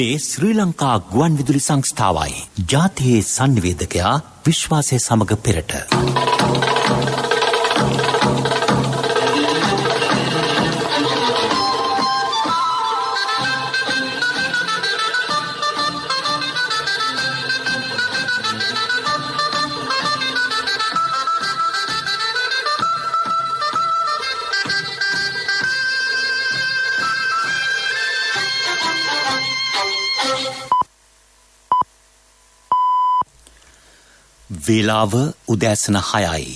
මේ ශ්‍රී ලංකා ගුවන් විදුලි සංස්ථාවයි. ජාතියේ සංනිවේදකයා විශ්වාසය සමග පෙරට. වේලාව උදෑසන 6යි.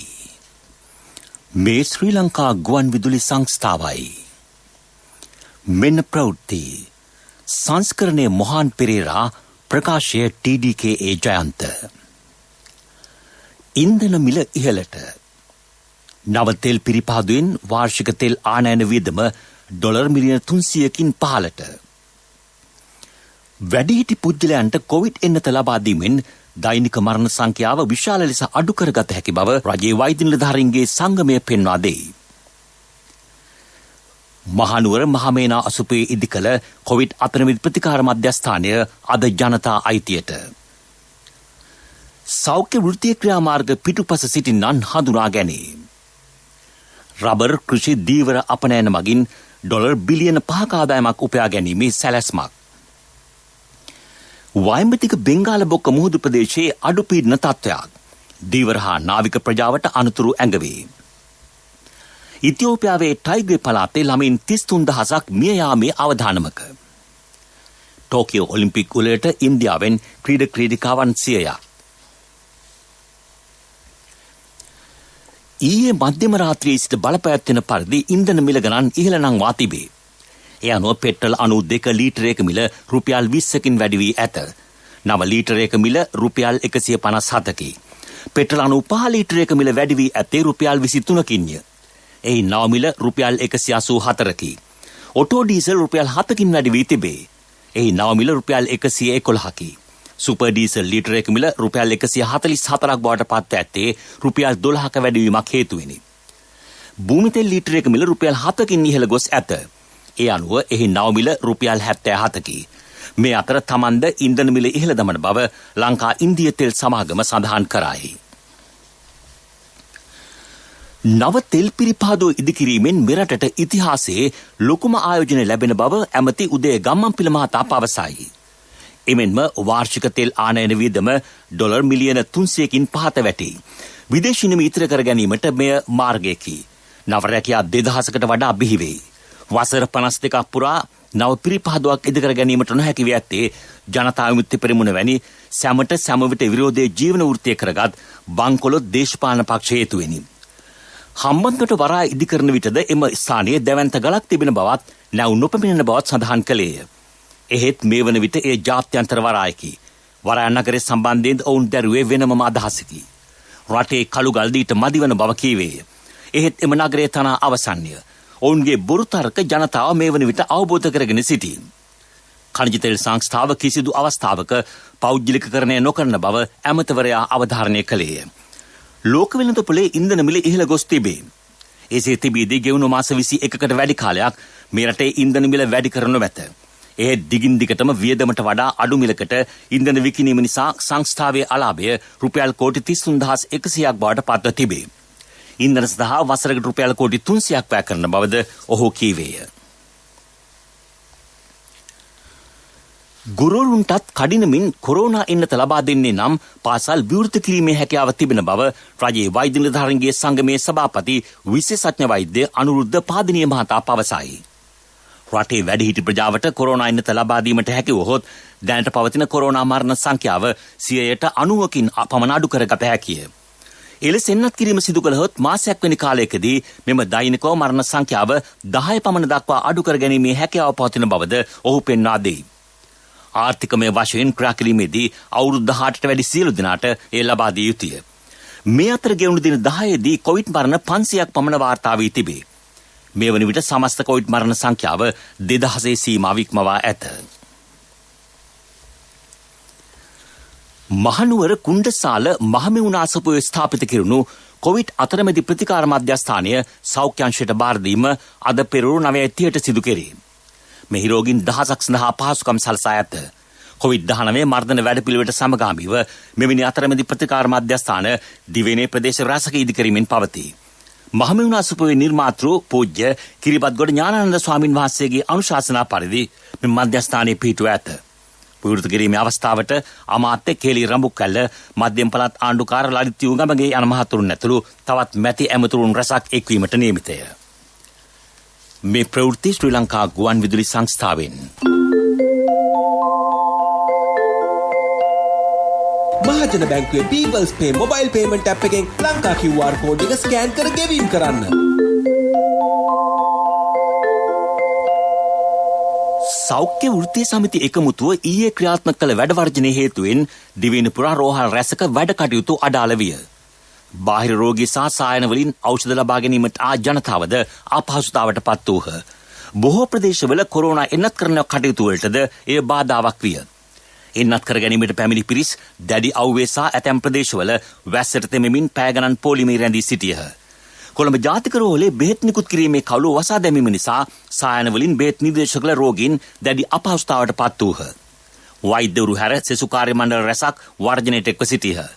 මේ ශ්‍රී ලංකා ගුවන් විදුලි සංස්ථාවයි. මෙන්න ප්‍රවෘත්ති. සංස්කරණයේ මොහාන් පෙරේරා, ප්‍රකාශය TDKA ජයන්ත. ඉන්ධන මිල ඉහළට. නව තෙල් පිරිපාදුවෙන් වාර්ෂික තෙල් ආනයන වියදම ඩොලර් මිලියන 300කින් පහළට. වැඩිහිටි පුද්ගලයන්ට කොවිඩ් එන්නත ලබා දීමෙන් දෛනික මරණ සංඛ්‍යාව විශාල ලෙස අඩු කරගත හැකි බව රජයේ වෛද්‍ය නිලධාරීන්ගේ සංගමය පෙන්වා දෙයි. මහනුවර මහමේනා අසුපේ ඉදිකළ කොවිඩ්-19 ප්‍රතිකාර මධ්‍යස්ථානය අද ජනතා අයිතියට. සෞඛ්‍ය වෘත්තීය ක්‍රියාමාර්ග පිටුපස සිටින්නන් හඳුනා ගැනීම. රබර් කෘෂි දීවර අපනයන මගින් ඩොලර් බිලියන 5ක ආදායමක් උපයා ගැනීමේ සැලැස්මක්. වයඹතික බෙන්ගාල බොක්ක මුහුදු ප්‍රදේශයේ අඩු පීඩන තත්ත්වයක්. දීවර හා නාවික ප්‍රජාවට අනතුරු ඇඟවේ. ඉතියෝපියාවේ ටයිග්‍රේ පළාතේ ළමයින් 33000ක් මිය යාමේ අවධානමක. ටෝකියෝ ඔලිම්පික් උළෙලට ඉන්දියාවෙන් ක්‍රීඩිකාවන් 100ක්. ඊයේ මධ්‍යම රාත්‍රියේ සිට බලපෑත්වෙන පරිදි ඉන්ධන මිල ගණන් ඉහළ නංවා තිබේ. ඒ අනුව පෙට්‍රල් 92 ලීටරයක මිල රුපියල් 20කින් වැඩි වී ඇත. නව ලීටරයක මිල රුපියල් 157කි. පෙට්‍රල් 95 ලීටරයක මිල වැඩි වී ඇත්තේ රුපියල් 23කින්ය. එහි නව මිල රුපියල් 184කි. ඔටෝ ඩීසල් රුපියල් 7කින් වැඩි වී තිබේ. එහි නව මිල රුපියල් 111කි. සුපර් ඩීසල් ලීටරයක මිල රුපියල් 144ක් බවට පත් ඇත්තේ රුපියල් 12ක වැඩිවීමක් හේතුවෙනි. භූමි තෙල් ලීටරයක මිල රුපියල් 7කින් ඉහළ ගොස් ඇත. ඒ අනුව එහි නව මිල රුපියල් 77කි. මේ අතර තමන්ද ඉන්ධන මිල ඉහළ දමන බව ලංකා ඉන්දිය තෙල් සමාගම සඳහන් කරයි. නව තෙල් පිරිපාදෝ ඉදිකිරීමෙන් මෙරටට ඉතිහාසයේ ලොකුම ආයෝජන ලැබෙන බව ඇමති උදේ ගම්මන්පිල මහතා පවසයි. එමෙන්ම වාර්ෂික තෙල් ආනයන වියදම ඩොලර් මිලියන 300කින් පහත වැටි. විදේශී නිම ඉතර කර ගැනීමට මෙය මාර්ගයකි. නව රැකියා 2000කට වඩා බිහි වේ. වසර 52ක් පුරා නව පිරිපහදුවක් ඉදිකර ගැනීමට නොහැකි වී ඇත්තේ ජනතා විමුක්ති පෙරමුණ වැනි සැමට සැම විට විරෝධයේ ජීවන වෘත්තිය කරගත් බංකොලොත් දේශපාලන පක්ෂ හේතුවෙනි. හම්බන්තොට වරාය ඉදිකරන විටද එම ස්ථානයේ දැවැන්ත ගලක් තිබෙන බවත් නැව් නොපැමිණෙන බවත් සඳහන් කළේය. එහෙත් මේ වන විට ඒ ජාත්‍යන්තර වරායකි. වරාය නගරය සම්බන්ධයෙන් ඔවුන් දැරුවේ වෙනමම අදහසකි. රටේ කළු ගල් දීට මදිවන බව කීවේය. එහෙත් එම නගරය තනා අවසන්ය. ඔවුන්ගේ බොරු තර්ක ජනතාව මේ වන විට අවබෝධ කරගෙන සිටී. ඛනිජ තෙල් සංස්ථාව කිසිදු අවස්ථාවක පෞද්ගලිකකරණය නොකරන බව ඇමතිවරයා අවධාරණය කළේය. ලෝක වෙළඳපොලේ ඉන්ධන මිල ඉහළ ගොස් තිබේ. එසේ තිබීදී ගෙවුණු මාස 21කට වැඩි කාලයක් මේ රටේ ඉන්ධන මිල වැඩි කර නොමැත. ඒ දිගින් දිගටම වියදමට වඩා අඩු මිලකට ඉන්ධන විකිණීම නිසා සංස්ථාවේ අලාභය රුපියල් කෝටි 33100ක් බවට පත්ව තිබේ. ඉන්ධන සඳහා වසරකට රුපියල් කෝටි 300ක් වැය කරන බවද ඔහු කීවේය. ගුරුවරුන්ටත් කඩිනමින් කොරෝනා එන්නත ලබා දෙන්නේ නම් පාසල් විවෘත කිරීමේ හැකියාව තිබෙන බව රජයේ වෛද්‍ය නිලධාරීන්ගේ සංගමේ සභාපති විශේෂඥ වෛද්‍ය අනුරුද්ධ පාදිනිය මහතා පවසයි. රටේ වැඩිහිටි ප්‍රජාවට කොරෝනා එන්නත ලබා දීමට හැකි වුවහොත් දැනට පවතින කොරෝනා මරණ සංඛ්‍යාව 90%කින් පමණ අඩු කරගත හැකිය. එලෙස එන්නත් කිරීම සිදු කළහොත් මාසයක් වැනි කාලයකදී මෙම දෛනිකව මරණ සංඛ්‍යාව 10 පමණ දක්වා අඩු කර ගැනීමේ හැකියාව පවතින බවද ඔහු පෙන්වා දෙයි. ආර්ථිකමය වශයෙන් ක්‍රියා කිරීමේදී අවුරුදු 18ට වැඩි සියලු දෙනාට එය ලබා දිය යුතුය. මේ අතර ගෙවුණු දින 10දී කොවිඩ් මරණ 500ක් පමණ වාර්තා වී තිබේ. මේ වන විට සමස්ත කොවිඩ් මරණ සංඛ්‍යාව 2000 සීමාව ඉක්මවා ඇත. මහනුවර කුණ්ඩසාල මහමෙවුන ආසපුවේ ස්ථාපිත කෙරුණු කොවිඩ් අතරමැදි ප්‍රතිකාර මධ්‍යස්ථානය සෞඛ්‍ය අංශයට බාර දීම අද පෙරවරු 9:30ට සිදු කෙරේ. මෙහි රෝගීන් දහසක් සඳහා පහසුකම් සලසා ඇත. COVID-19 මර්ධන වැඩපිළිවෙලට සමගාමීව මෙවැනි අතරමැදි ප්‍රතිකාර මධ්‍යස්ථාන දිවයිනේ ප්‍රදේශ රාශියක ඉදිකිරීමෙන් පවතී. මහමෙවුනා සුපුවේ නිර්මාතෘ පූජ්‍ය කිරිබත්ගොඩ ඥානානන්ද ස්වාමින් වහන්සේගේ අනුශාසනා පරිදි මේ මධ්‍යස්ථානයේ පිහිටුව ඇත. විවෘත කිරීමේ අවස්ථාවට අමාත්‍ය කේලි රඹුකැල්ල මධ්‍යම පළාත් ආණ්ඩුකාර ලලිත් යුගමගේ යන මහතුරුන් ඇතුළු තවත් මැති ඇමතුරුන් රැසක් එක්වීමට නියමිතය. මේ ප්‍රවෘත්ති ශ්‍රී ලංකා ගුවන් විදුලි සංස්ථාවෙන්. මහජන බැංකුවේ People's Pay mobile payment app එකෙන් ලංකා QR කෝඩ් එක ස්කෑන් කර ගෙවීම් කරන්න. සෞඛ්‍ය වෘත්තීය සමිති එකමුතුව ඊයේ ක්‍රියාත්මක කළ වැඩ වර්ජනයේ හේතුවෙන් දිවයින පුරා රෝහල් රැසක වැඩ කටයුතු අඩාල විය. බාහිර රෝගී සහ සායන වලින් ඖෂධ ලබා ගැනීමට ආ ජනතාවද අපහසුතාවට පත් වූහ. බොහෝ ප්‍රදේශවල කොරෝනා එන්නත් කරන කටයුතු වලටද එය බාධාවක් විය. එන්නත් කර ගැනීමට පැමිණි පිරිස් දැඩි අවුවේ සහ ඇතැම් ප්‍රදේශවල වැස්සට තෙමෙමින් පෑ ගණන් පොලිමේ රැඳී සිටියහ. කොළඹ ජාතික රෝහලේ බෙහෙත් නිකුත් කිරීමේ කවුළු වසා දැමීම නිසා සායන වලින් බෙහෙත් නිර්දේශ කළ රෝගීන් දැඩි අපහසුතාවට පත් වූහ. වෛද්‍යවරු හැර සෙසු කාර්ය මණ්ඩල රැසක් වර්ජනයට එක්ව සිටියහ.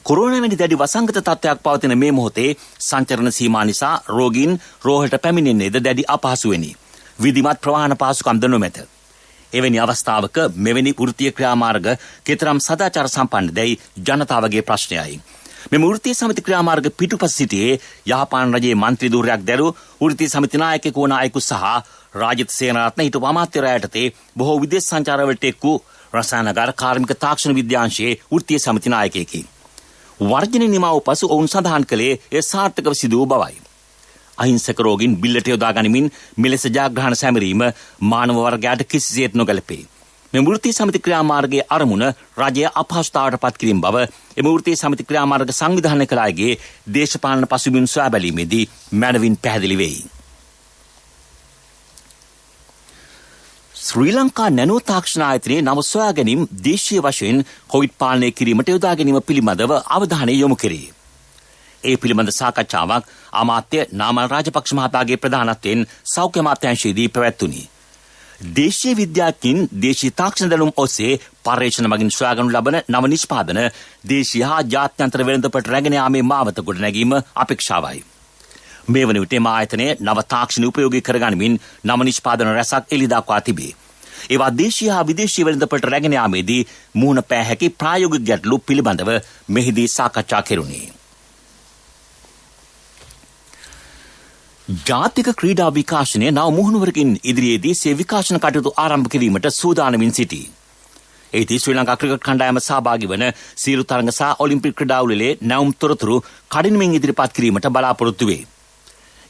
කොරෝනා වැනි දැඩි වසංගත තත්ත්වයක් පවතින මේ මොහොතේ සංචරණ සීමා නිසා රෝගීන් රෝහලට පැමිණෙන්නේද දැඩි අපහසුවෙනි. විධිමත් ප්‍රවාහන පහසුකම්ද නොමැත. එවැනි අවස්ථාවක මෙවැනි වෘත්තීය ක්‍රියාමාර්ග කෙතරම් සදාචාර සම්පන්නදැයි ජනතාවගේ ප්‍රශ්නයයි. මෙම වෘත්තීය සමිති ක්‍රියාමාර්ග පිටුපස සිටියේ යහපාන රජයේ මන්ත්‍රී ධූරයක් දැරු වෘත්තීය සමිති නායකයෙකු වන අයෙකු සහ රාජිත සේනාරත්න හිටපු අමාත්‍යවරයා යටතේ බොහෝ විදේශ සංචාරවලට එක් වූ රසායනගාර කාර්මික තාක්ෂණ විද්‍යාංශයේ වෘත්තීය සමිති නායකයෙකි. වර්ජන නිමාව පසු ඔවුන් සඳහන් කළේ එය සාර්ථකව සිදු වූ බවයි. අහිංසක රෝගීන් බිල්ලට යොදා ගනිමින් මෙලෙස ජයග්‍රහණ සැමරීම මානව වර්ගයාට කිසිසේත් නොගැලපේ. මෙම වෘත්තීය සමිති ක්‍රියාමාර්ගයේ අරමුණ රජය අපහසුතාවට පත් කිරීම බව එම වෘත්තීය සමිති ක්‍රියාමාර්ග සංවිධානය කළ අයගේ දේශපාලන පසුබිම් සොයා බැලීමේදී මැනවින් පැහැදිලි වෙයි. ශ්‍රී ලංකා නැනෝ තාක්ෂණ ආයතනයේ නව සොයා ගැනීම දේශීය වශයෙන් කොවිඩ් පාලනය කිරීමට යොදා ගැනීම පිළිබඳව අවධානය යොමු කෙරේ. ඒ පිළිබඳ සාකච්ඡාවක් අමාත්‍ය නාමල් රාජපක්ෂ මහතාගේ ප්‍රධානත්වයෙන් සෞඛ්‍ය අමාත්‍යාංශයේදී පැවැත්වුණි. දේශීය විද්‍යාඥයින් දේශීය තාක්ෂණ දැනුම් ඔස්සේ පර්යේෂණ මගින් සොයාගනු ලබන නව නිෂ්පාදන දේශීය හා ජාත්‍යන්තර වෙළඳපොළට රැගෙන යාමේ මාවත ගොඩ නැගීම අපේක්ෂාවයි. මේ වන විට එම ආයතනය නව තාක්ෂණ උපයෝගී කරගනිමින් නව නිෂ්පාදන රැසක් එළි දක්වා තිබේ. ඒවා දේශීය හා විදේශීය වෙළඳපොළට රැගෙන යාමේදී මුහුණ පෑ හැකි ප්‍රායෝගික ගැටලු පිළිබඳව මෙහිදී සාකච්ඡා කෙරුණි. ජාතික ක්‍රීඩා විකාශනය නව මුහුණුවරකින් ඉදිරියේදී සේ විකාශන කටයුතු ආරම්භ කිරීමට සූදානමින් සිටී. ඒදී ශ්‍රී ලංකා ක්‍රිකට් කණ්ඩායම සහභාගී වන සියලු තරඟ සහ ඔලිම්පික් ක්‍රීඩා උළෙලේ නැවුම් තොරතුරු කඩිනමින් ඉදිරිපත් කිරීමට බලාපොරොත්තු වේ.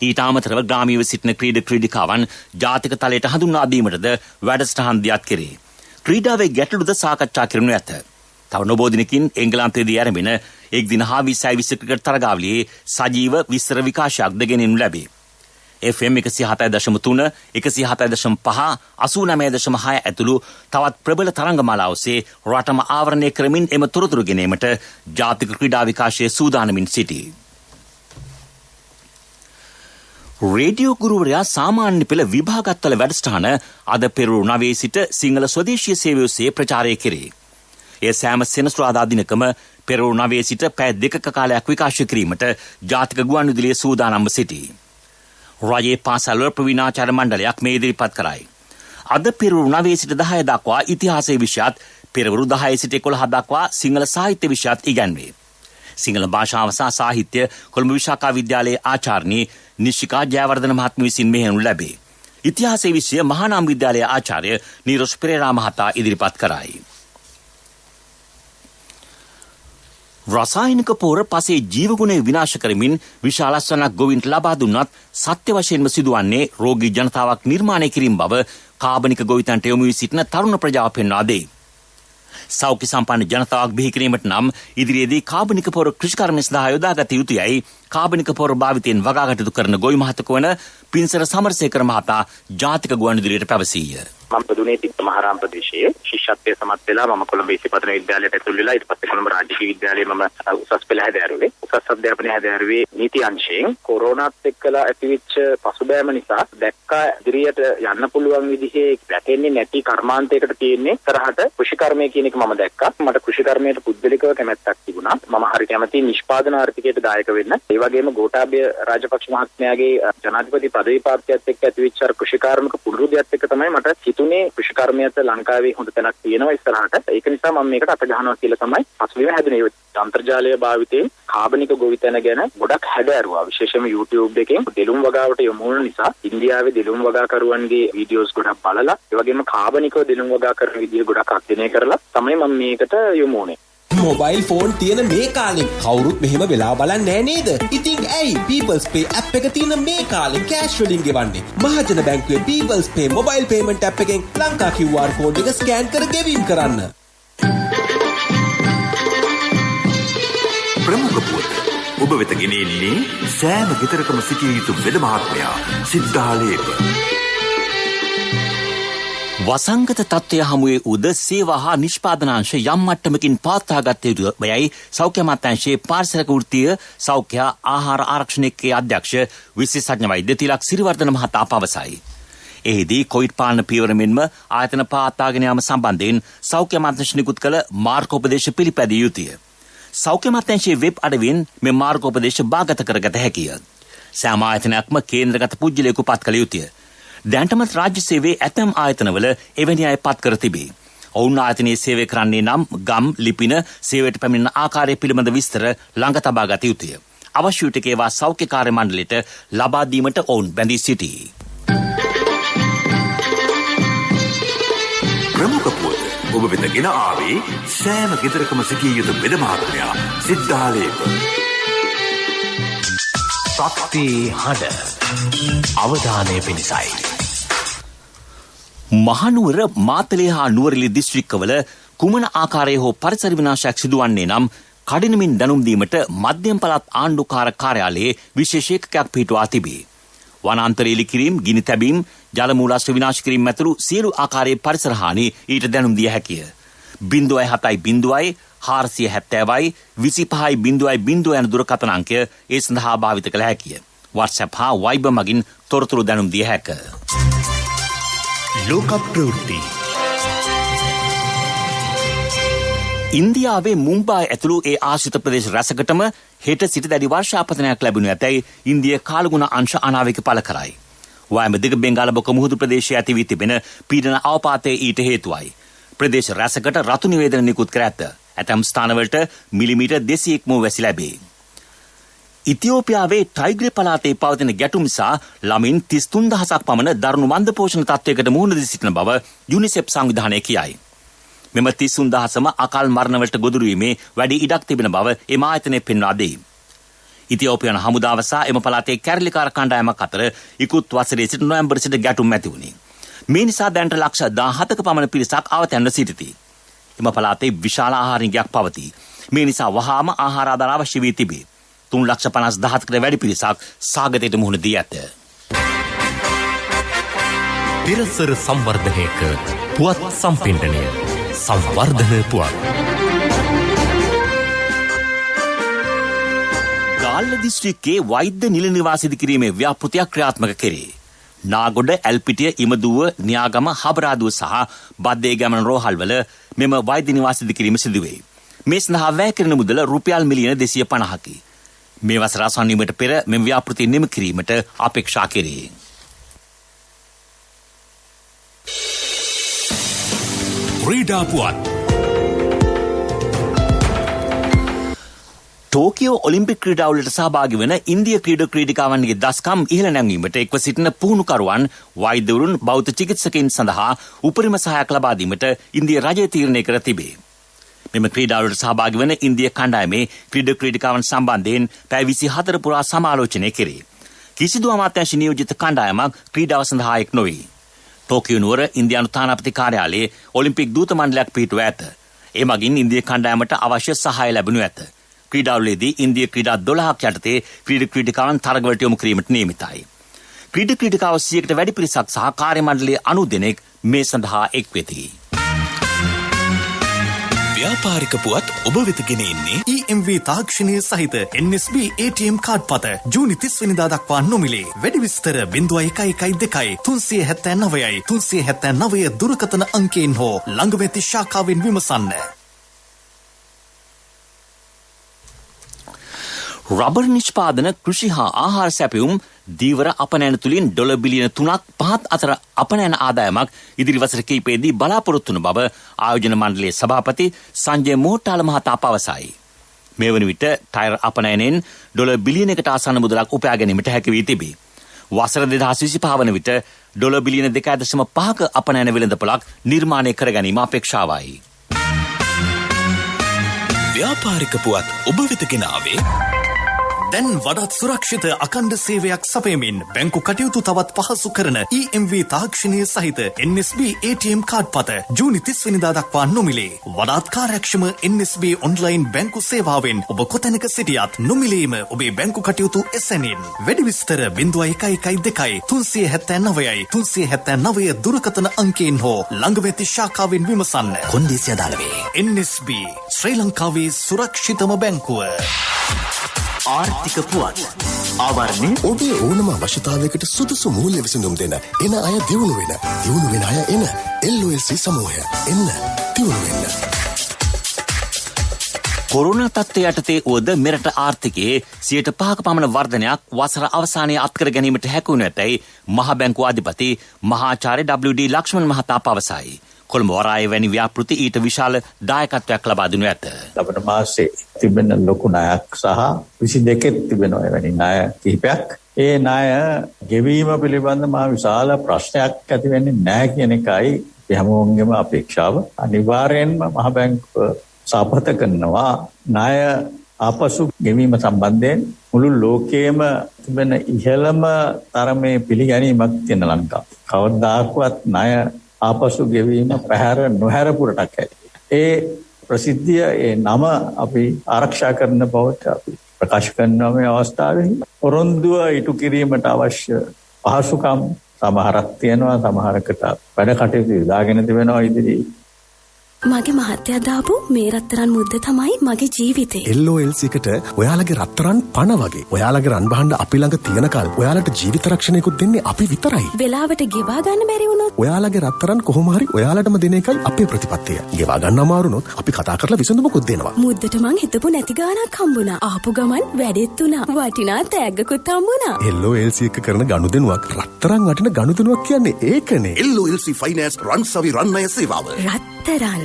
ඊට අමතරව ග්‍රාමීව සිටින ක්‍රීඩකාවන් ජාතික තලයට හඳුන්වා දීමටද වැඩසටහන් දියත් කෙරේ. ක්‍රීඩාවේ ගැටලුද සාකච්ඡා කරනු ඇත. තව නොබෝ දිනකින් එංගලන්තයේදී ආරම්භන එක්දින හා 20 ක්‍රිකට් තරගාවලියේ සජීව විස්තර විකාශයක්ද ගෙනෙනු ලැබේ. FM 107.3, 107.5, 89.6 ඇතුළු තවත් ප්‍රබල තරංගමාලා ඔස්සේ රටම ආවරණය කරමින් එම තොරතුරු ගෙනීමට ජාතික ක්‍රීඩා විකාශයේ සූදානමින් සිටී. රේඩියෝ ගුරුවරයා සාමාන්‍ය පෙළ විභාගත්වල වැඩසටහන අද පෙරළු 9 සිට සිංහල ස්වදේශීය සේවය ඔස්සේ ප්‍රචාරය කෙරේ. එය සෑම සෙනසුරාදා දිනකම පෙරළු 9 සිට පැය 2ක කාලයක් විකාශය කිරීමට ජාතික ගුවන් විදුලිය සූදානම්ව සිටී. රජයේ පාසල්වල ප්‍රවීණාචාර්ය මණ්ඩලයක් මේ ඉදිරිපත් කරයි. අද පෙරළු 9 සිට 10 දක්වා ඉතිහාසයේ විෂයත්, පෙරවරු 10 සිට 11 දක්වා සිංහල සාහිත්‍ය විෂයත් ඉගැන්වේ. සිංහල භාෂාව සහ සාහිත්‍ය කොළඹ විශාකා විද්‍යාලයේ ආචාර්යනී නිශ්චිකා ජයවර්ධන මහත්මිය විසින් මෙහෙයනු ලැබේ. ඉතිහාසයේ විෂය මහානාම විද්‍යාලයේ ආචාර්ය නීරජ් පෙරේරා මහතා ඉදිරිපත් කරයි. රසායනික පොහොර පසේ ජීවගුණය විනාශ කරමින් විශාල අස්වැන්නක් ගොවීන්ට ලබා දුන්නත් සත්‍ය වශයෙන්ම සිදුවන්නේ රෝගී ජනතාවක් නිර්මාණය කිරීම බව කාබනික ගොවිතැනට යොමු වී සිටින තරුණ ප්‍රජාව පෙන්වා දෙයි. සෞඛ්‍ය සම්පන්න ජනතාවක් බිහි කිරීමට නම් ඉදිරියේදී කාබනික පොහොර කෘෂිකර්මය සඳහා යොදාගත යුතුයයි කාබනික පොහොර භාවිතයෙන් වගා කටයුතු කරන ගොවි මහතෙකු වන පින්සර සමරසේකර මහතා ජාතික ගුවන්විදුලියට පැවසීය. මම පදුනේ තිත්තමහාරාම ප්‍රදේශයේ ශිෂ්‍යත්වයේ සමත් වෙලා මම කොළඹ ඉසිපතන විද්‍යාලයට ඇතුල් වෙලා ඊට පස්සේ කොළඹ රාජකීය විද්‍යාලයේ මම උසස් පෙළ හැදෑරුවේ. උසස් අධ්‍යාපනය හැදෑරුවේ නීති අංශයෙන්. කොරෝනාත් එක්කලා ඇතිවෙච්ච පසුබෑම නිසා දැක්කා ඉදිරියට යන්න පුළුවන් විදිහේ වැටෙන්නේ නැති කර්මාන්තයකට තියෙන්නේ තරහට කෘෂිකර්මය කියන එක මම දැක්කා. මට කෘෂිකර්මයට පුද්ගලිකව කැමැත්තක් තිබුණා. මම හරි කැමැති නිෂ්පාදන ආර්ථිකයට දායක වෙන්න. ඒ වගේම ගෝඨාභය රාජපක්ෂ මහත්මයාගේ ජනාධිපති පදවි ප්‍රාප්තියත් එක්ක ඇතිවෙච්ච කෘෂිකාර්මික පුනරුද්දයත් එක්ක තමයි මට හිතුනේ කෘෂිකර්මයට ලංකාවේ හොඳ තැනක් තියෙනවා ඉස්සරහට. ඒක නිසා මම මේකට අත ගහනවා කියලා තමයි පසුබිම හැදුනේ. අන්තර්ජාලය භාවිතයෙන් කාබනික ගොවිතැන ගැන ගොඩක් හැදෑරුවා. විශේෂයෙන්ම YouTube එකෙන් දෙළුම් වගාවට යොමු වුණ නිසා ඉන්දියාවේ දෙළුම් වගාකරුවන්ගේ වීඩියෝස් ගොඩක් බලලා ඒ වගේම කාබනිකව දෙළුම් වගා කරන විදිහ ගොඩක් අධ්‍යයනය කරලා තමයි මම මේකට යොමු වුනේ. මොබයිල් ෆෝන් තියෙන මේ කාලේ කවුරුත් මෙහෙම වෙලා බලන්නේ නෑ නේද? ඉතින් ඇයි People's Pay app එක තියෙන මේ කාලේ කෑෂ් වලින් ගෙවන්නේ? මහජන බැංකුවේ People's Pay mobile payment app එකෙන් ලංකා QR code එක ස්කෑන් කර ගෙවීම් කරන්න. ප්‍රමුඛ පුවත් ඔබ වෙත ගෙනෙන්නේ සෑම ගෙදරකම සිටිය යුතු වෙද මහත්මයා සිද්ධාලේප. වසංගත තත්ත්වය හමුවේ උද සේවා හා නිෂ්පාදනාංශ යම් මට්ටමකින් පවත්වාගත යුතුයයි සෞඛ්‍ය අමාත්‍යාංශයේ පාරිසරික වෘත්තීය සෞඛ්‍ය ආහාර ආරක්ෂණයේ අධ්‍යක්ෂ විශේෂඥ වෛද්‍ය තිලක් සිරිවර්ධන මහතා පවසයි. එහිදී කොවිඩ් පාලන පියවර මෙන්ම ආයතන පවත්වාගෙන යාම සම්බන්ධයෙන් සෞඛ්‍ය අමාත්‍යාංශ නිකුත් කළ මාර්ගෝපදේශ පිළිපැදිය යුතුය. සෞඛ්‍ය අමාත්‍යාංශයේ වෙබ් අඩවියෙන් මේ මාර්ගෝපදේශ බාගත කරගත හැකිය. සෑම ආයතනයක්ම කේන්ද්‍රගත පුද්ගලයෙකු පත් කළ යුතුය. දැනටමත් රාජ්‍ය සේවයේ ඇතැම් ආයතනවල එවැනි අය පත් කර තිබේ. ඔවුන් ආයතනයේ සේවය කරන්නේ නම් ගම් ලිපින සේවයට පැමිණෙන ආකාරය පිළිබඳ විස්තර ළඟ තබා ගත යුතුය. අවශ්‍ය විට ඒවා සෞඛ්‍ය කාර්ය මණ්ඩලයට ලබා දීමට ඔවුන් බැඳී සිටී. ප්‍රමුඛ පුවත් ඔබ වෙත ගෙන ආවේ සෑම ගෙදරකම සිටිය යුතු වෙද මහත්මයා සිද්ධාලේප. ශක්ති හඬ අවධානය පිණිසයි. මහනුවර මාතලේ හා නුවරඑළිය දිස්ත්‍රික්කවල කුමන ආකාරයේ හෝ පරිසර විනාශයක් සිදුවන්නේ නම් කඩිනමින් දැනුම් දීමට මධ්‍යම පළාත් ආණ්ඩුකාර කාර්යාලයේ විශේෂ ඒකකයක් පිහිටුවා තිබේ. වනාන්තර එලි කිරීම, ගිනි තැබීම්, ජල මූලාශ්‍ර විනාශ කිරීම ඇතුළු සියලු ආකාරයේ පරිසර හානි ඊට දැනුම් දිය හැකිය. 07 470 25 යන දුරකථන අංකය ඒ සඳහා භාවිත කළ හැකිය. WhatsApp හා Viber මගින් තොරතුරු දැනුම් දිය හැක. ලෝක ප්‍රවෘත්ති. ඉන්දියාවේ මුම්බායි ඇතුළු ඒ ආශ්‍රිත ප්‍රදේශ රැසකටම හෙට සිට දැඩි වර්ෂාපතනයක් ලැබුණු ඇතැයි ඉන්දිය කාලගුණ අංශ අනාවැකි පළ කරයි. වයඹ දිග බෙන්ගාලබොක මුහුදු ප්‍රදේශයේ ඇති වී තිබෙන පීඩන අවපාතය ඊට හේතුවයි. ප්‍රදේශ රැසකට රතු නිවේදන නිකුත් කර ඇත. ඇතැම් ස්ථානවලට මිලිමීටර් 200ක් මුව වැසි ලැබේ. ඉතියෝපියාවේ ටයිග්‍රේ පළාතේ පවතින ගැටුම් නිසා ළමින් 33000ක් පමණ දරුණු මන්ද පෝෂණ තත්ත්වයකට මුහුණ දී සිටින බව යුනිසෙෆ් සංවිධානය කියයි. මෙම 33000ම අකාල් මරණවලට ගොදුරු වීමේ වැඩි ඉඩක් තිබෙන බව එම ආයතනය පෙන්වා දෙයි. ඉතියෝපියානු හමුදාව සහ එම පළාතේ කැරලිකාර කණ්ඩායමක් අතර ඉකුත් වසරේ සිට නොවැම්බර් සිට ගැටුම් ඇති වුණේ. මේ නිසා දැනට ලක්ෂ 17ක පමණ පිරිසක් අවතැන්ව සිටිති. එම පළාතේ විශාල ආහාර හිඟයක් පවතී. මේ නිසා වහාම ආහාර ආධාර අවශ්‍ය වී තිබේ. 3,50,000කට වැඩි පිරිසක් සාගතයට මුහුණ දී ඇත. පිරසර සංවර්ධනයක පුවත් සම්පින්ඩනය සංවර්ධන පුවත්. ගාල්ල දිස්ත්‍රික්කයේ වෛද්‍ය නිල නිවාස ඉදිකිරීමේ ව්‍යාපෘතියක් ක්‍රියාත්මක කෙරේ. නාගොඩ, ඇල්පිටිය, ඉමදුව, නියාගම, හබරාදුව සහ බද්දේ ගමන රෝහල්වල මෙම වෛද්‍ය නිවාස ඉදිකිරීම සිදුවේ. මේ සඳහා වැය කරන මුදල රුපියල් මිලියන 250කි. මේ වසර අවසන්වීමට පෙර මෙම ව්‍යාපෘතිය නිම කිරීමට අපේක්ෂා කෙරේ. ක්‍රීඩා පුවත්. ටෝකියෝ ඔලිම්පික් ක්‍රීඩාවලට සහභාගී වන ඉන්දිය ක්‍රීඩකාවන්ගේ දස්කම් ඉහළ නැංවීමට එක්ව සිටින පුහුණුකරුවන්, වෛද්‍යවරුන්, බෞද්ධ චිකිත්සකයින් සඳහා උපරිම සහායක් ලබා දීමට ඉන්දිය රජය තීරණය කර තිබේ. මෙම ක්‍රීඩාවලට සහභාගී වන ඉන්දිය කණ්ඩායමේ ක්‍රීඩකාවන් සම්බන්ධයෙන් පැය 24 පුරා සමාලෝචනය කෙරේ. කිසිදු අමාත්‍යාංශ නියෝජිත කණ්ඩායමක් ක්‍රීඩාව සඳහා එක් නොවේ. ටෝකියෝ නුවර ඉන්දියානු තානාපති කාර්යාලයේ ඔලිම්පික් දූත මණ්ඩලයක් පිහිටුවා ඇත. ඒ මගින් ඉන්දිය කණ්ඩායමට අවශ්‍ය සහාය ලැබෙනු ඇත. ක්‍රීඩාවලදී ඉන්දිය ක්‍රීඩා 12ක් යටතේ ක්‍රීඩකාවන් තරගවලට යොමු කිරීමට නියමිතයි. ක්‍රීඩකව 100කට වැඩි පිරිසක් සහ කාර්ය මණ්ඩලයේ 90 දෙනෙක් මේ සඳහා එක් වෙති. ව්‍යාපාරික පුවත් ඔබ වෙත ගෙන එන්නේ EMV තාක්ෂණය සහිත NSB ATM කාඩ් පත ජූනි 30 වෙනිදා දක්වා නොමිලේ. වැඩි විස්තර 0112 379යි 379 දුරකථන අංකයෙන් හෝ ළඟම ඇති ශාඛාවෙන් විමසන්න. රබර් නිෂ්පාදන කෘෂි හා ආහාර සැපයුම් දීවර අපනයන තුලින් ඩොලර් බිලියන 3ක් 5ක් අතර අපනයන ආදායමක් ඉදිරි වසර කිහිපයේදී බලාපොරොත්තු වන බව ආයෝජන මණ්ඩලයේ සභාපති සංජය මෝට්ටාල මහතා පවසයි. මේ වන විට ටයර් අපනයනෙන් ඩොලර් බිලියනයකට ආසන්න මුදලක් උපයා ගැනීමට හැකි වී තිබේ. වසර 2025 වන විට ඩොලර් බිලියන 2.5ක අපනයන වෙළඳපොළක් නිර්මාණය කර ගැනීම අපේක්ෂාවයි. ව්‍යාපාරික පුවත් ඔබ වෙත ගෙන ආවේ දැන් වඩාත් සුරක්ෂිත අඛණ්ඩ සේවයක් සපයමින් බැංකු කටයුතු තවත් පහසු කරන EMV තාක්ෂණය සහිත NSB ATM කාඩ් පත ජූනි 30 වෙනිදා දක්වා නොමිලේ. වඩාත් කාර්යක්ෂම NSB ඔන්ලයින් බැංකු සේවාවෙන් ඔබ කොතැනක සිටියත් නොමිලේම ඔබේ බැංකු කටයුතු එසැනින්. වැඩි විස්තර 0112 379යි 379 දුරකථන අංකයෙන් හෝ ළඟම ඇති ශාඛාවෙන් විමසන්න. කොන්දේසි අදාළ වේ. NSB ශ්‍රී ලංකාවේ සුරක්ෂිතම බැංකුව. ආර්ථික පුවත් ආවරණය ඔබේ ඕනම අවශ්‍යතාවයකට සුදුසු මූල්‍ය විසඳුම් දෙන එන අය දියුණු වෙන අය එන LOLC සමූහය එන්න දියුණු වෙන්න. කොරෝනා තත්ත්වය යටතේ වුවද මෙරට ආර්ථිකයේ 5% පමණ වර්ධනයක් වසර අවසානයේ අත්කර ගැනීමට හැකිවනු ඇතැයි මහ බැංකුව අධිපති මහාචාර්ය WD ලක්ෂ්මන් මහතා පවසයි. කොළඹ වරාය වැනි ව්‍යාපෘති ඊට විශාල දායකත්වයක් ලබා දෙනු ඇත. ලබන මාසේ තිබෙන ලොකු ණයක් සහ 22 තිබෙන එවැනි ණය කිහිපයක්. ඒ ණය ගෙවීම පිළිබඳ මා විශාල ප්‍රශ්නයක් ඇති වෙන්නේ නැහැ කියන එකයි හැමෝගෙම අපේක්ෂාව. අනිවාර්යෙන්ම මහ බැංකුව සාපත කරනවා ණය ආපසු ගෙවීම සම්බන්ධයෙන් මුළු ලෝකයේම තිබෙන ඉහළම තරමේ පිළිගැනීමක් තියෙන ලංකාව. කවදාකවත් ණය ආපසු ගෙවීම පැහැර නොහැරපුරටක් ඇති. ඒ ප්‍රසිද්ධිය ඒ නම අපි ආරක්ෂා කරන බවට අපි ප්‍රකාශ කරනවා මේ අවස්ථාවේ. පොරොන්දුව ඉටු කිරීමට අවශ්‍ය පහසුකම් සමහරක් තියෙනවා, සමහරකට වැඩ කටයුතු යොදාගෙන තිබෙනවා ඉදිරියේ. මගේ මහත්තයා දාපු මේ රත්තරන් මුද්ද තමයි මගේ ජීවිතේ. LOLC එකට ඔයාලගේ රත්තරන් පණ වගේ. ඔයාලගේ රන් බහඬ අපි ළඟ තියෙනකල් ඔයාලට ජීවිත රක්ෂණයකුත් දෙන්නේ අපි විතරයි. වෙලාවට ගෙවා ගන්න බැරි වුණොත් ඔයාලගේ රත්තරන් කොහොම හරි ඔයාලටම දෙන එකයි අපේ ප්‍රතිපත්තිය. ගෙවා ගන්න අමාරු වුණොත් අපි කතා කරලා විසඳුමකුත් දෙනවා. මුද්දට මං හිතපු නැති ගාණක් හම්බුණා. ආපු ගමන් වැඩෙත් උනා. වටිනා තෑග්ගකුත් හම්බුණා. LOLC එක කරන ගනුදෙනුවක් රත්තරන් වටින ගනුදෙනුවක් කියන්නේ ඒකනේ. LOLC ෆයිනෑන්ස් රන්සවි රන්නය සේවාව. රත්තරන්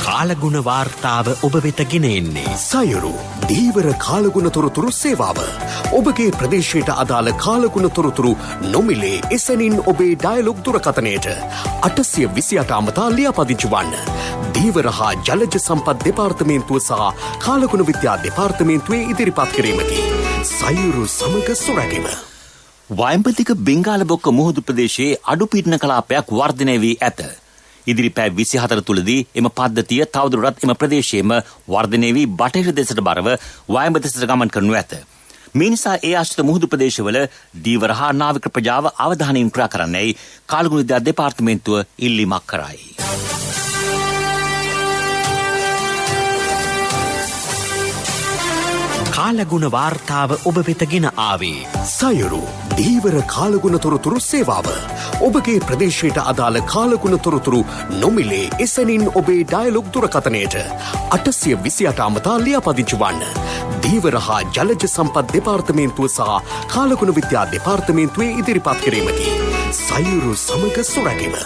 කාලගුණ වාර්තාව ඔබ වෙත ගෙන එන්නේ සයුරු දීවර කාලගුණ තොරතුරු සේවාව. ඔබගේ ප්‍රදේශයට අදාළ කාලගුණ තොරතුරු නොමිලේ එසැනින් ඔබේ ඩයලොග් දුරකථනයට 828 අමතා ලියාපදිංචි වන්න. දීවර හා ජලජ සම්පත් දෙපාර්තමේන්තුව සහ කාලගුණ විද්‍යා දෙපාර්තමේන්තුවේ ඉදිරිපත් කිරීමකි. සයුරු සමග සොරැකීම. වයඹතික බෙන්ගාලබොක්ක මුහුදු ප්‍රදේශයේ අඩු පීඩන කලාපයක් වර්ධනය වී ඇත. ඉදිරි පැය 24 තුලදී එම පද්ධතිය තවදුරටත් එම ප්‍රදේශයේම වර්ධනය වී බටහිර දෙසට බරව වයඹ දෙසට ගමන් කරනු ඇත. මේ නිසා ඒ ආශ්‍රිත මුහුදු ප්‍රදේශවල දීවර හා නාවික ප්‍රජාව අවධානයෙන් ක්‍රියා කරන්නයි කාලගුණ විද්‍යා දෙපාර්තමේන්තුව ඉල්ලීමක් කරයි. කාලගුණ වාර්තාව ඔබ වෙත ගෙන ආවේ සයුරු දීවර කාලගුණ තොරතුරු සේවාව. ඔබගේ ප්‍රදේශයට අදාළ කාලගුණ තොරතුරු නොමිලේ එසැනින් ඔබේ ඩයලොග් දුරකථනයට 828 අමතා ලියාපදිංචි වන්න. දීවර හා ජලජ සම්පත් දෙපාර්තමේන්තුව සහ කාලගුණ විද්‍යා දෙපාර්තමේන්තුවේ ඉදිරිපත් කිරීමකි. සයුරු සමග සොරැකීම.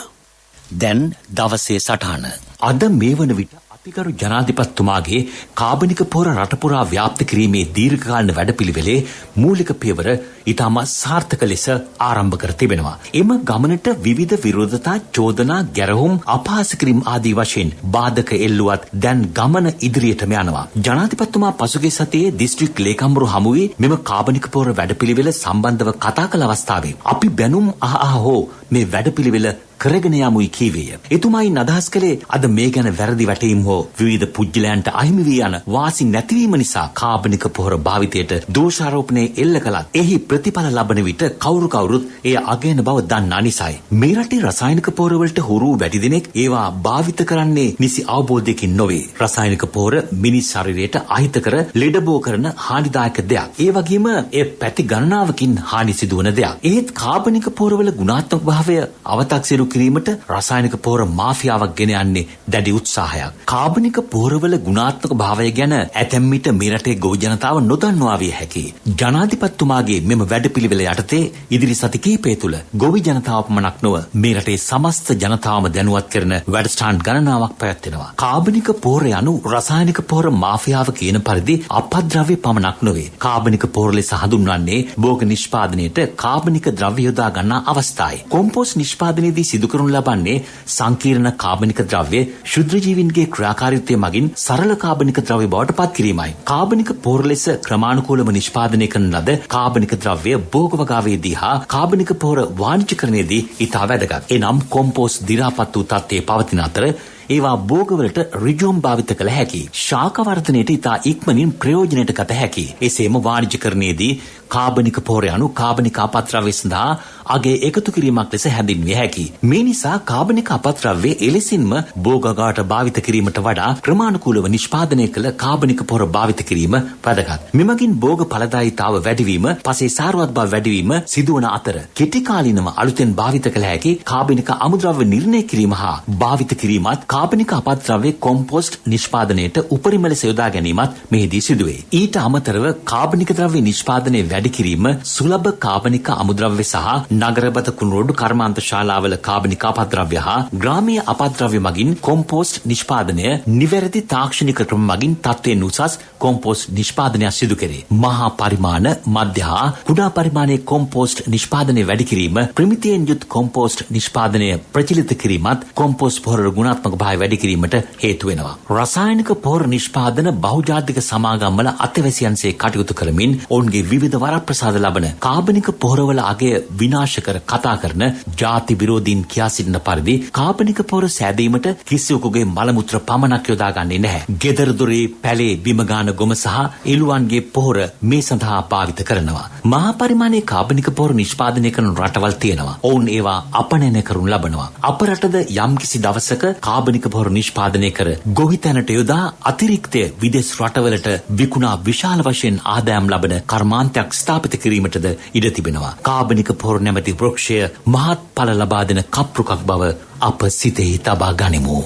දැන් දවසේ සටහන. අද මේ වන විට අපිකරු ජනාධිපතිතුමාගේ කාබනික පොර රටපුරා ව්‍යාප්ත කිරීමේ දීර්ඝකාලීන වැඩපිළිවෙලේ මූලික පියවර ඊටම සාර්ථක ලෙස ආරම්භ කර තිබෙනවා. එම ගමනට විවිධ විරෝධතා, චෝදනා, ගැරහුම්, අපහාස කිරීම ආදී වශයෙන් බාධක එල්ලුවත් දැන් ගමන ඉදිරියටම යනවා. ජනාධිපතිතුමා පසුගිය සතියේ දිස්ත්‍රික් ලේකම්වරු හමුවේ මෙම කාබනික පොර වැඩපිළිවෙල සම්බන්ධව කතා කළ අවස්ථාවේ අපි බැනුම් අහා හෝ මේ වැඩපිළිවෙල කරගෙන යමුයි කීවේය. එතුමායින් අදහස් කළේ අද මේ ගැන වැරදි වැටීම් හෝ විවිධ පුජ්‍යලයන්ට අහිමි වී යන වාසි නැතිවීම නිසා කාබනික පොහොර භාවිතයට දෝෂාරෝපණය එල්ල කළත් එහි ප්‍රතිඵල ලබන විට කවුරුත් එය අගයන බව දන්නා නිසායි. මේ රටේ රසායනික පොහොර වලට හුරු වැඩි දෙනෙක් ඒවා භාවිත කරන්නේ නිසි අවබෝධයකින් නොවේ. රසායනික පොහොර මිනිස් ශරීරයට අහිතකර ලෙඩබෝ කරන හානිදායක දෙයක්. ඒ වගේම ඒ පැති ගණනාවකින් හානි සිදුවන දෙයක්. ඒත් කාබනික පොහොරවල ගුණාත්මක භාවය අව탁සිරු කිරීමට රසායනික පොහොර මාෆියාවක් ගෙන යන්නේ දැඩි උත්සාහයක්. කාබනික පොහොරවල ගුණාත්මක භාවය ගැන ඇතැම් විට මේ රටේ ගොවි ජනතාව නොදන්නවා විය හැකියි. ජනාධිපතිතුමාගේ මෙම වැඩපිළිවෙල යටතේ ඉදිරි සති කිහිපය තුළ ගොවි ජනතාව පමණක් නොව මේ රටේ සමස්ත ජනතාවම දැනුවත් කරන වැඩසටහන් ගණනාවක් පැවැත්වෙනවා. කාබනික පොහොර යනු රසායනික පොහොර මාෆියාව කියන පරිදි අපද්‍රව්‍ය පමණක් නොවේ. කාබනික පොහොර ලෙස හඳුන්වන්නේ භෝග නිෂ්පාදනයේට කාබනික ද්‍රව්‍ය යොදා ගන්නා අවස්ථාවයි. කොම්පෝස්ට් නිෂ්පාදනයේදී සිදු කරනු ලබන්නේ සංකීර්ණ කාබනික ද්‍රව්‍ය ශුද්ධජීවීන්ගේ ක්‍රියාකාරීත්වය මගින් සරල කාබනික ද්‍රව්‍ය බවට පත් කිරීමයි. කාබනික පොහොර ලෙස ක්‍රමානුකූලව නිෂ්පාදනය කරන ලද කාබනික ද්‍රව්‍ය භෝග වගාවේදී හා කාබනික පොහොර වාණිජ්‍යකරණයේදී ඉතා වැදගත්. එනම් කොම්පෝස්ට් දි รา පත් වූ තත්ත්වයේ පවතින අතර ඒවා භෝගවලට ඍජුවම භාවිත කළ හැකි. ශාක වර්ධනයට ඉතා ඉක්මනින් ප්‍රයෝජනයට ගත හැකි. එසේම වාණිජ්‍යකරණයේදී කාබනික පොහොර යනු කාබනික අපද්‍රව්‍ය සඳහා අගේ එකතු කිරීමක් ලෙස හැඳින්විය හැකි. මේ නිසා කාබනික අපද්‍රව්‍ය එලෙසින්ම භෝගගාට භාවිත කිරීමට වඩා ක්‍රමානුකූලව නිෂ්පාදනය කළ කාබනික පොහොර භාවිත කිරීම වැදගත්. මෙමගින් භෝග ඵලදායීතාව වැඩිවීම, පසේ සාරවත් බව වැඩිවීම සිදුවන අතර කෙටි කාලිනව අලුතෙන් භාවිත කළ හැකි කාබනික අමුද්‍රව්‍ය නිර්ණය කිරීම හා භාවිත කිරීමත් කාබනික අපද්‍රව්‍ය කොම්පෝස්ට් නිෂ්පාදනයට උපරිම ලෙස යොදා ගැනීමත් මෙහිදී සිදුවේ. ඊට අමතරව කාබනික ද්‍රව්‍ය නිෂ්පාදනයේ වැඩි කිරීම, සුලභ කාබනික අමුද්‍රව්‍ය සහ නගරබත කුණුරොඩු කර්මාන්ත ශාලාවල කාබනික අපද්‍රව්‍ය හා ග්‍රාමීය අපද්‍රව්‍ය මගින් කොම්පෝස්ට් නිෂ්පාදනය නිවැරදි තාක්ෂණික ක්‍රම මගින් තත්ත්වයෙන් උසස් කොම්පෝස්ට් නිෂ්පාදනය සිදු කෙරේ. මහා පරිමාණ, මධ්‍ය හා කුඩා පරිමාණයේ කොම්පෝස්ට් නිෂ්පාදනය වැඩි කිරීම, ප්‍රමිතියෙන් යුත් කොම්පෝස්ට් නිෂ්පාදනය ප්‍රචලිත කිරීමත් කොම්පෝස්ට් පොහොර ගුණාත්මක භාවය වැඩි කිරීමට හේතු වෙනවා. රසායනික පොහොර නිෂ්පාදන බහුජාතික සමාගම්වල අතවැසියන්සේ කටයුතු කරමින් ඔවුන්ගේ විවිධ වරප්‍රසාද ලබන කාබනික පොහොරවල අගය විනාශ කර කතා කරන ජාති විරෝධීන් කියා සිටින පරිදි කාබනික පොහොර සෑදීමට කිසිවෙකුගේ මල මුත්‍ර පමණක් යොදා ගන්නේ නැහැ. ගෙදර දොරේ පැලේ බිම ගාන ගොම සහ එළුවන්ගේ පොහොර මේ සඳහා භාවිත කරනවා. මහා පරිමාණයේ කාබනික පොහොර නිෂ්පාදනය කරන රටවල් තියෙනවා. ඔවුන් ඒවා අපනයන කරනු ලබනවා. අප රටද යම්කිසි දවසක කාබනික පොහොර නිෂ්පාදනය කර ගොවිතැනට යොදා අතිරික්තය විදෙස් රටවලට විකුණා විශාල වශයෙන් ආදායම් ලබන කර්මාන්තයක් ස්ථාපිත කිරීමටද ඉඩ තිබෙනවා. කාබනික පොහොර නැමැති වෘක්ෂය මහත් ඵල ලබා දෙන කප්රුකක් බව අප සිතෙහි තබා ගනිමු.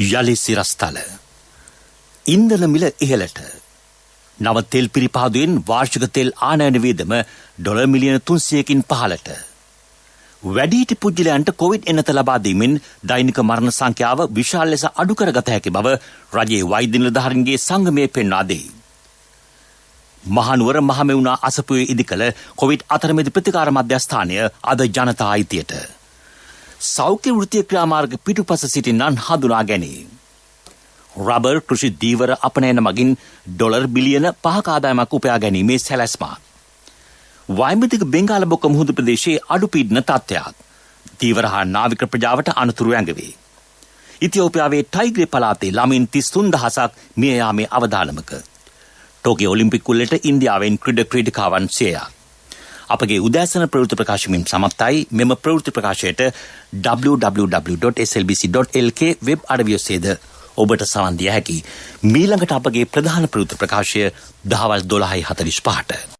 යලි සිරස්තල ඉන්ධන මිල ඉහළට. නව තෙල් පිරිපාදුවෙන් වාර්ෂික තෙල් ආනයන වියදම ඩොලර් මිලියන 300කින් පහළට. වැඩිහිටි පුද්ගලයන්ට කොවිඩ් එනත ලබා දීමෙන් දෛනික මරණ සංඛ්‍යාව විශාල ලෙස අඩු කරගත හැකි බව රජයේ වෛද්‍ය නිලධාරීන්ගේ සංගමය පෙන්වා දෙයි. මහනුවර මහමෙවුනා අසපුවේ ඉදිකළ කොවිඩ් අතරමැදි ප්‍රතිකාර මධ්‍යස්ථානය අද ජනතා අයිතියට. සෞඛ්‍ය වෘත්තීය ක්‍රියාමාර්ග පිටුපස සිටින්නන් හඳුනා ගැනීම. රබර් කෘෂි දීවර අපනයන මගින් ඩොලර් බිලියන 5ක ආදායමක් උපයා ගැනීමේ සැලැස්මක්. වයිඹදිග බෙන්ගාල බොක්ක මුහුදු ප්‍රදේශයේ අඩු පීඩන තත්ත්වයක්. දීවර හා නාවික ප්‍රජාවට අනතුරු ඇඟවේ. ඉතියෝපියාවේ ටයිග්‍රේ පළාතේ ළමින් 33000ක් මිය යාමේ අවදානමක. ටෝකියෝ ඔලිම්පික් කුල්ලට ඉන්දියාවෙන් ක්‍රීඩකාවන් 100ක්. අපගේ උදෑසන ප්‍රවෘත්ති ප්‍රකාශනයෙන් සමත්යි. මෙම ප්‍රවෘත්ති ප්‍රකාශයට www.slbc.lk වෙබ් අඩවිය ඔස්සේද ඔබට සවන් දිය හැකි. මීළඟට අපගේ ප්‍රධාන ප්‍රවෘත්ති ප්‍රකාශය දහවල් 12:45ට.